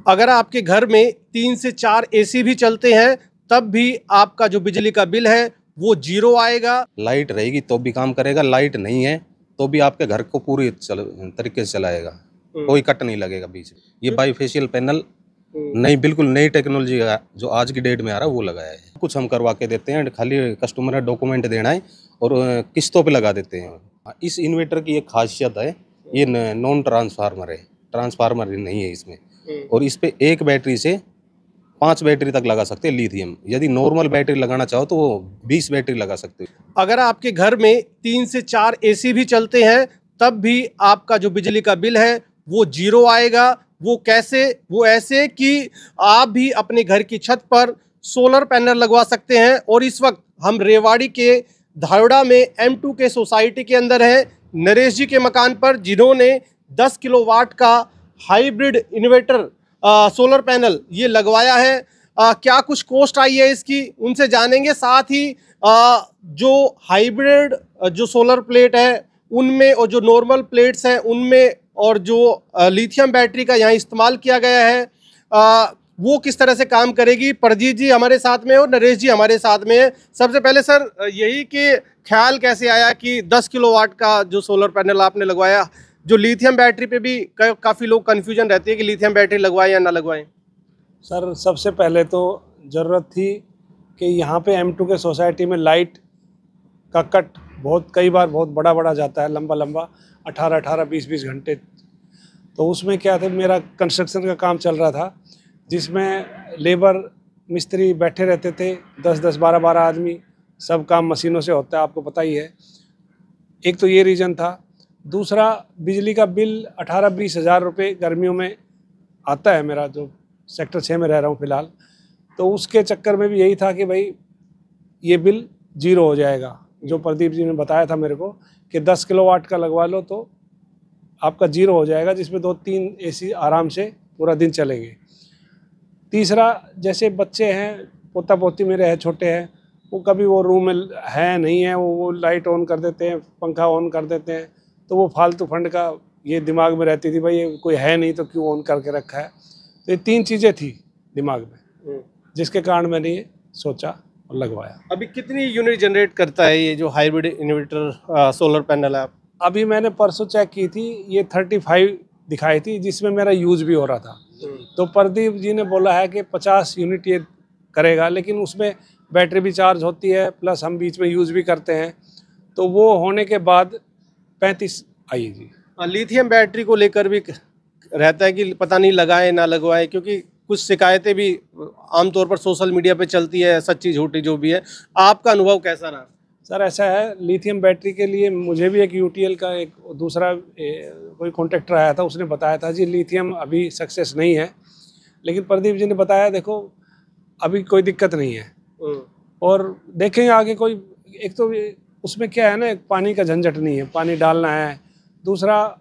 अगर आपके घर में 3 से 4 एसी भी चलते हैं तब भी आपका जो बिजली का बिल है वो जीरो आएगा। लाइट रहेगी तो भी काम करेगा, लाइट नहीं है तो भी आपके घर को पूरी तरीके से चलाएगा, कोई कट नहीं लगेगा बीच में। ये बाईफेशियल पैनल नई, बिल्कुल नई टेक्नोलॉजी का जो आज की डेट में आ रहा है वो लगाया है। कुछ हम करवा के देते हैं, खाली कस्टमर का डॉक्यूमेंट देना है और किस्तों पे लगा देते हैं। इस इन्वर्टर की एक खासियत है, ये नॉन ट्रांसफार्मर है, ट्रांसफार्मर नहीं है इसमें। और इस पे एक बैटरी से 5 बैटरी तक लगा सकते हैं लिथियम। यदि नॉर्मल बैटरी लगाना चाहो तो वो 20 बैटरी लगा सकते हो। अगर आपके घर में 3 से 4 एसी भी चलते हैं तब भी आपका जो बिजली का बिल है वो जीरो आएगा। वो कैसे? वो ऐसे कि आप भी अपने घर की छत पर सोलर पैनल लगवा सकते हैं। और इस वक्त हम रेवाड़ी के धायोड़ा में M2 के सोसाइटी के अंदर है, नरेश जी के मकान पर, जिन्होंने 10 किलोवाट का हाइब्रिड इन्वर्टर सोलर पैनल ये लगवाया है। क्या कुछ कॉस्ट आई है इसकी, उनसे जानेंगे। साथ ही जो हाइब्रिड जो सोलर प्लेट है उनमें और जो नॉर्मल प्लेट्स हैं उनमें और जो लिथियम बैटरी का यहाँ इस्तेमाल किया गया है वो किस तरह से काम करेगी। प्रदीप जी हमारे साथ में और नरेश जी हमारे साथ में है। सबसे पहले सर यही कि ख्याल कैसे आया कि 10 किलोवाट का जो सोलर पैनल आपने लगवाया, जो लिथियम बैटरी पे भी काफ़ी लोग कन्फ्यूजन रहती है कि लिथियम बैटरी लगवाएं या ना लगवाएं। सर सबसे पहले तो ज़रूरत थी कि यहाँ पे M2 के सोसाइटी में लाइट का कट कई बार बहुत बड़ा जाता है, लंबा 18 20 घंटे। तो उसमें क्या था, मेरा कंस्ट्रक्शन का काम चल रहा था जिसमें लेबर मिस्त्री बैठे रहते थे, 10 12 आदमी, सब काम मशीनों से होता है, आपको पता ही है। एक तो ये रीज़न था। दूसरा, बिजली का बिल 18-20 हज़ार रुपये गर्मियों में आता है मेरा, जो सेक्टर 6 में रह रहा हूँ फ़िलहाल। तो उसके चक्कर में भी यही था कि भाई ये बिल जीरो हो जाएगा। जो प्रदीप जी ने बताया था मेरे को कि 10 किलोवाट का लगवा लो तो आपका जीरो हो जाएगा, जिसमें 2-3 एसी आराम से पूरा दिन चलेंगे। तीसरा, जैसे बच्चे हैं, पोता पोती मेरे हैं, छोटे हैं, वो कभी वो रूम में है नहीं है, वो लाइट ऑन कर देते हैं, पंखा ऑन कर देते हैं, तो वो फालतू फंड का ये दिमाग में रहती थी, भाई ये कोई है नहीं तो क्यों ऑन करके रखा है। तो ये 3 चीज़ें थी दिमाग में, जिसके कारण मैंने ये सोचा और लगवाया। अभी कितनी यूनिट जनरेट करता है ये जो हाइब्रिड इन्वर्टर सोलर पैनल है? अभी मैंने परसों चेक की थी, ये 35 दिखाई थी, जिसमें मेरा यूज़ भी हो रहा था। तो प्रदीप जी ने बोला है कि 50 यूनिट ये करेगा, लेकिन उसमें बैटरी भी चार्ज होती है, प्लस हम बीच में यूज़ भी करते हैं, तो वो होने के बाद 35 आई जी। लिथियम बैटरी को लेकर भी रहता है कि पता नहीं लगाएं ना लगवाएं, क्योंकि कुछ शिकायतें भी आमतौर पर सोशल मीडिया पे चलती है, सच्ची झूठी जो भी है। आपका अनुभव कैसा रहा? सर ऐसा है, लिथियम बैटरी के लिए मुझे भी एक UTL का एक दूसरा कोई कॉन्ट्रैक्टर आया था, उसने बताया था जी लिथियम अभी सक्सेस नहीं है, लेकिन प्रदीप जी ने बताया देखो अभी कोई दिक्कत नहीं है और देखेंगे आगे। कोई एक तो उसमें क्या है ना, एक पानी का झंझट नहीं है, पानी डालना है। दूसरा,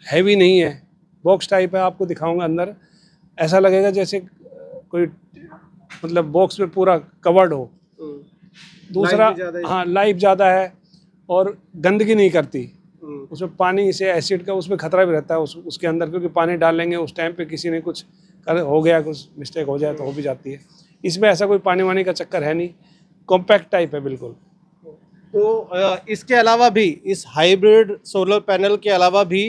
हैवी नहीं है, बॉक्स टाइप है, आपको दिखाऊंगा अंदर, ऐसा लगेगा जैसे कोई मतलब बॉक्स में पूरा कवर्ड हो। दूसरा, हाँ लाइफ ज़्यादा है और गंदगी नहीं करती। उसमें पानी से एसिड का उसमें खतरा भी रहता है उसके अंदर, क्योंकि पानी डालेंगे उस टाइम पे किसी ने कुछ हो गया, कुछ मिस्टेक हो जाए तो हो भी जाती है। इसमें ऐसा कोई पानी वानी का चक्कर है नहीं, कॉम्पैक्ट टाइप है बिल्कुल। तो इसके अलावा भी, इस हाइब्रिड सोलर पैनल के अलावा भी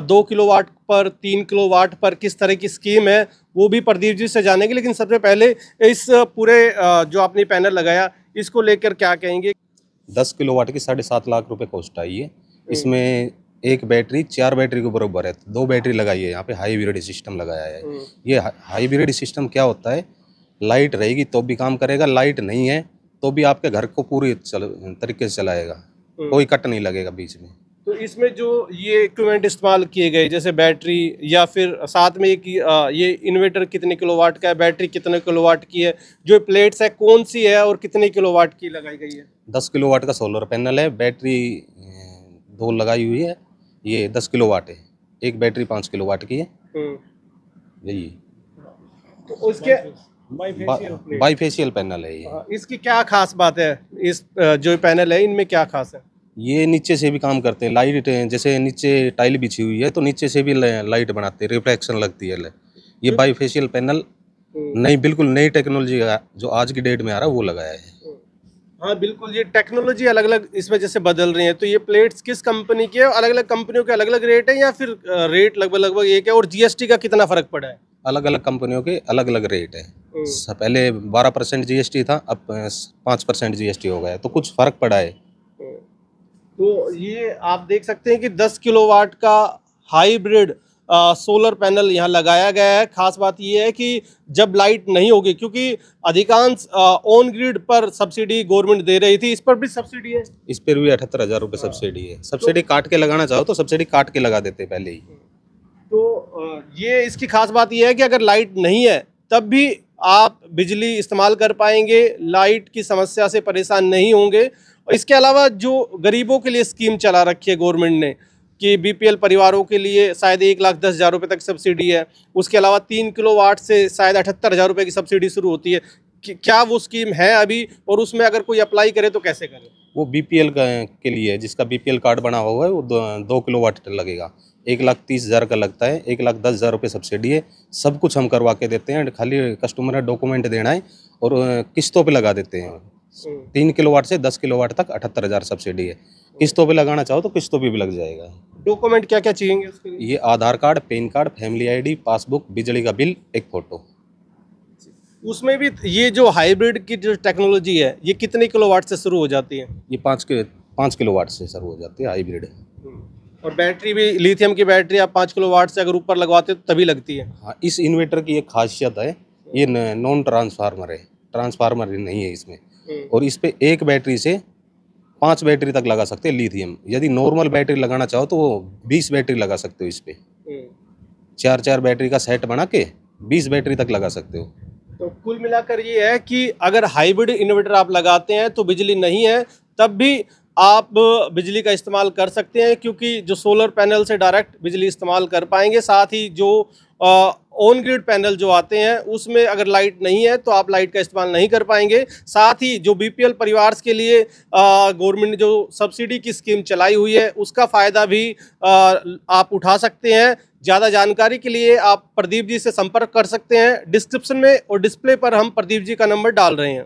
2 किलोवाट पर, 3 किलोवाट पर किस तरह की स्कीम है वो भी प्रदीप जी से जानेंगे। लेकिन सबसे पहले इस पूरे जो आपने पैनल लगाया इसको लेकर क्या कहेंगे? 10 किलोवाट की 7.5 लाख रुपए कॉस्ट आई है। इसमें एक बैटरी 4 बैटरी के बराबर है, 2 बैटरी लगाई है, यहाँ पे हाइब्रिड सिस्टम लगाया है। ये हाइब्रिड सिस्टम क्या होता है, लाइट रहेगी तो भी काम करेगा, लाइट नहीं है तो भी आपके घर को पूरी तरीके से चलाएगा, कोई कट नहीं लगेगा बीच में। तो इसमें जो ये इक्विपमेंट इस्तेमाल किए गए, जैसे बैटरी या फिर साथ में ये इन्वर्टर कितने किलोवाट का है, बैटरी कितने किलोवाट की है, जो प्लेट्स है कौन सी है और कितने किलोवाट की लगाई गई है? 10 किलोवाट का सोलर पैनल है, बैटरी 2 लगाई हुई है, ये 10 किलोवाट है, एक बैटरी 5 किलोवाट की है। यही तो उसके बाईफेशियल पैनल है ये। इसकी क्या खास बात है, इस जो पैनल है इनमें क्या खास है? ये नीचे से भी काम करते हैं, लाइट जैसे नीचे टाइल बिछी हुई है तो नीचे से भी लाइट बनाते हैं, रिफ्लेक्शन लगती है। ये बाईफेशियल पैनल नई, बिल्कुल नई टेक्नोलॉजी का जो आज की डेट में आ रहा है वो लगाया है। हाँ बिल्कुल, ये टेक्नोलॉजी अलग अलग इसमें जैसे बदल रही है, तो ये प्लेट्स किस कंपनी की है, अलग अलग कंपनियों के अलग अलग रेट है या फिर रेट लगभग एक है, और जीएसटी का कितना फर्क पड़ा है? अलग अलग कंपनियों के अलग अलग रेट है। पहले 12% जीएसटी था, अब 5% जीएसटी हो गया है, तो कुछ फर्क पड़ा है। तो ये आप देख सकते हैं कि 10 किलोवाट का हाइब्रिड सोलर पैनल यहाँ लगाया गया है। खास बात ये है कि जब लाइट नहीं होगी, क्योंकि अधिकांश ऑन ग्रिड पर सब्सिडी गवर्नमेंट दे रही थी, इस पर भी सब्सिडी है। इस पर भी 78,000 रुपये सब्सिडी है। सब्सिडी काट के लगाना चाहो तो सब्सिडी काट के लगा देते पहले ही। तो ये इसकी खास बात ये है कि अगर लाइट नहीं है तब भी आप बिजली इस्तेमाल कर पाएंगे, लाइट की समस्या से परेशान नहीं होंगे। और इसके अलावा जो गरीबों के लिए स्कीम चला रखी है गवर्नमेंट ने कि बीपीएल परिवारों के लिए शायद 1,10,000 रुपये तक सब्सिडी है, उसके अलावा 3 किलोवाट से शायद 78,000 रुपये की सब्सिडी शुरू होती है। क्या वो स्कीम है अभी, और उसमें अगर कोई अप्लाई करे तो कैसे करे? वो बीपीएल के लिए, जिसका बीपीएल कार्ड बना हुआ है, वो 2 किलोवाट लगेगा। 1,30,000 का लगता है, 1,10,000 रुपये सब्सिडी है। सब कुछ हम करवा के देते हैं, खाली कस्टमर ने डॉक्यूमेंट देना है और किस्तों पे लगा देते हैं। 3 किलोवाट से 10 किलोवाट तक 78,000 सब्सिडी है। किस्तों पे लगाना चाहो तो किस्तों पे भी लग जाएगा। डॉक्यूमेंट क्या क्या चाहिए उसके लिए? ये Aadhaar card, PAN card, family ID, passbook, बिजली का बिल, एक फोटो। उसमें भी ये जो हाइब्रिड की जो टेक्नोलॉजी है, ये कितने किलोवाट से शुरू हो जाती है? ये 5 किलोवाट से शुरू हो जाती है हाइब्रिड। और बैटरी भी लिथियम की बैटरी आप 5 किलोवाट से अगर ऊपर लगवाते हो तो तभी लगती है। हाँ, इस इन्वर्टर की एक खासियत है, ये नॉन ट्रांसफार्मर है, ट्रांसफार्मर नहीं है इसमें। और इस पे एक बैटरी से 5 बैटरी तक लगा सकते हैं लिथियम। यदि नॉर्मल बैटरी लगाना चाहो तो वो 20 बैटरी लगा सकते हो इस पे। 4 बैटरी का सेट बना के 20 बैटरी तक लगा सकते हो। तो कुल मिलाकर ये है कि अगर हाइब्रिड इन्वर्टर आप लगाते हैं तो बिजली नहीं है तब भी आप बिजली का इस्तेमाल कर सकते हैं, क्योंकि जो सोलर पैनल से डायरेक्ट बिजली इस्तेमाल कर पाएंगे। साथ ही जो ऑन ग्रिड पैनल जो आते हैं उसमें अगर लाइट नहीं है तो आप लाइट का इस्तेमाल नहीं कर पाएंगे। साथ ही जो बीपीएल परिवार के लिए गवर्नमेंट ने जो सब्सिडी की स्कीम चलाई हुई है उसका फ़ायदा भी आप उठा सकते हैं। ज़्यादा जानकारी के लिए आप प्रदीप जी से संपर्क कर सकते हैं। डिस्क्रिप्शन में और डिस्प्ले पर हम प्रदीप जी का नंबर डाल रहे हैं।